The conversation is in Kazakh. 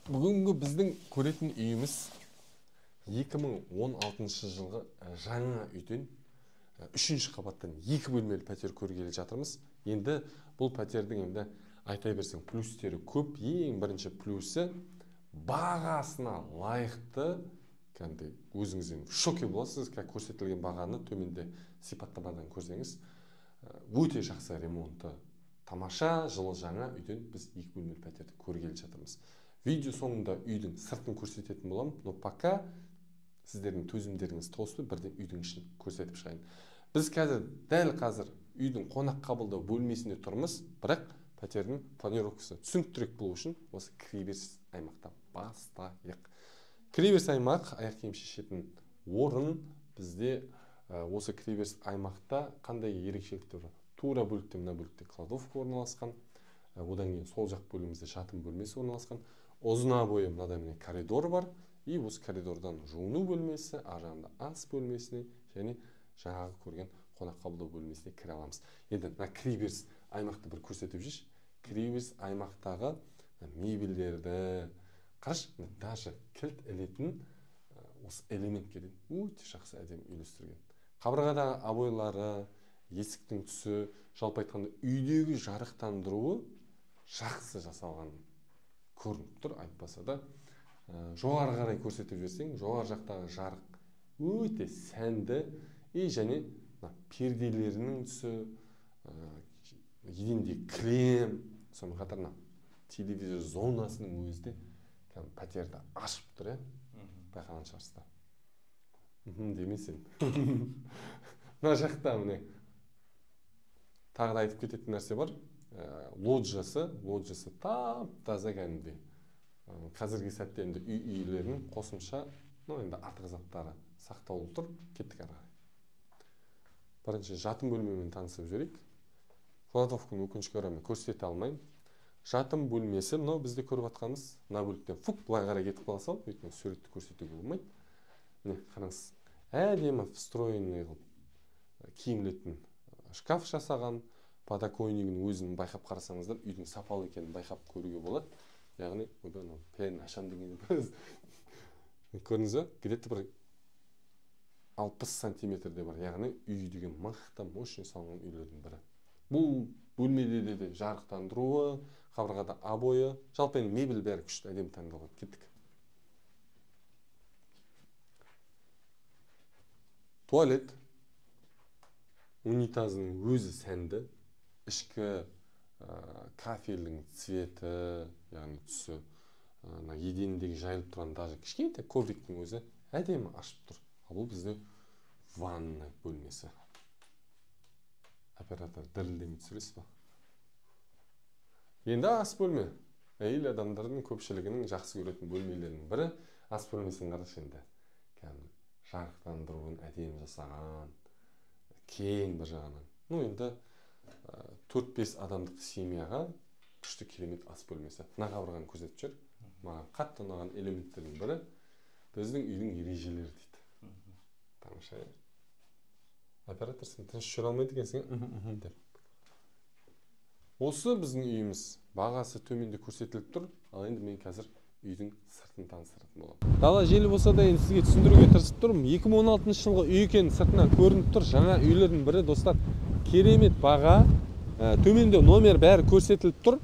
Бүгінгі біздің көретін үйіміз 2016 жылғы жаңа үйден 3-ші қабаттан 2 бөлмелі пәтер көргелі жатырмыз. Енді бұл пәтердің енді айта берсең плюстері көп. Ең бірінші плюсы бағасына лайықты. Кәдімгідей өзіңізден шоке боласыз, көрсетілген бағаны төменде сипаттамадан көрсеңіз. Өте жақсы ремонты, тамаша, жылы жаңа үйден біз 2 бөлмелі пәтерді көргелі жатырмыз. Видео соңында үйдің сыртын көрсететін боламын, но пока сіздердің төзімдеріңіз тауыспай бірден үйдің ішін көрсетіп шығайын. Біз дәл қазір үйдің қонақ қабылдау бөлмесінде тұрмыз, бірақ пәтердің планировкасы түсініктірек болу үшін осы кіреберіс аймақта бастайық. Кіреберіс аймақ аяқ киім шешетін орын. Бізде осы кіреберіс аймақта қандай ерекшеліктер бар? Тура бөлікте, мына бөлікте кладовка орналасқан. Одан кейін сол жақ бөлімізде жатын бөлмесі орналасқан. Ұзына бойы мынада міне коридор бар. И осы коридордан жуыну бөлмесі, аржағында ас бөлмесіне және жаңағы көрген қонақ қабылдау бөлмесіне кіре аламыз. Енді мына кіреберіс аймақты бір көрсетіп жүрші. Кіреберіс аймақтағы мебельдерді, қарашы, даже кілт ілетін осы элементке өте жақсы әдемі үйлестірген. Қабырғадағы обойлары, есіктің түсі, жалпы айтқанда үйдегі жарықтандыруы жақсы жасалған көрініп тұр, айтпаса да. Жоғары қарай көрсетіп жерсең, жоғары жақтағы жарық өте сәнді, және перделерінің түсі, еденде крем, сонымен қатар телевизор зонасының өзі де пәтерді ашып тұр, байқаған шығарсыздар. Демесең. Мына жақта міне тағы да айтып кететін нәрсе бар. Лоджиясы тап-таза кәдімгідей. Қазіргі сәтте енді үйлерінің қосымша, енді артық заттары сақтаулы тұр. Кеттік ары қарай. Бірінші жатын бөлмемен танысып жіберейік. Кладовканы өкінішке орай көрсете алмайын. Жатын бөлмесі, мынау бізде көріп жатқанымыз, мына бөліктен былай қарай кетіп қала сал, өйткені суретті көрсетуге болмайды. Міне қараңыз, әдемі встроенный киімілетін шкаф жасаған. Подоконнигінің өзін байқап қарасаңыздар, үйдің сапалы екенін байқап көруге болады. Яғни, пән ашам дегенде көрдіңіз бе? Где-то бір 60 сантиметрде бар. Яғни, үй деген мықты, мощный салынған үйлердің бірі. Бұл бөлмеде де жарықтандыруы, қабырғада обойы, жалпы мебель бәрі күшті әдемі таңдалған. Кеттік. Туалет. Унитазының өзі сәнді. Ішкі кафельдің цветі, яғни түсі, еденіндегі жайылып тұрған даже кішкентай ковриктің өзі әдемі ашып тұр. Бұл бізде ванна бөлмесі. Оператор дірілдемей түсіресіз ба? Енді ас бөлме. Әйел адамдардың көпшілігінің жақсы көретін бөлмелерінің бірі. Ас бөлмесін қарашы енді. Жарықтандыруын әдемі жасаған, кең бір жағынан. Енді 4-5 адамдық семьяға күшті керемет ас бөлмесі. Мына қабырғаны көрсетіп жүр. Маған қатты ұнаған элементтердің бірі біздің үйдің ережелері дейді. Тамаша. Оператор сен тыныш жүре алмайды екенсің деп. Осы біздің үйіміз. Бағасы төменде көрсетіліп тұр. Ал енді мен қазір үйдің сыртын таныстыратын боламын. Дала желі болса да енді сізге түсіндіруге тырысып тұрмын. 2016 жылғы үй екені сыртынан көрініп тұр. Жаңа үйлердің бірі, достар. Керемет баға. Төменде номер бәрі көрсетіліп тұр.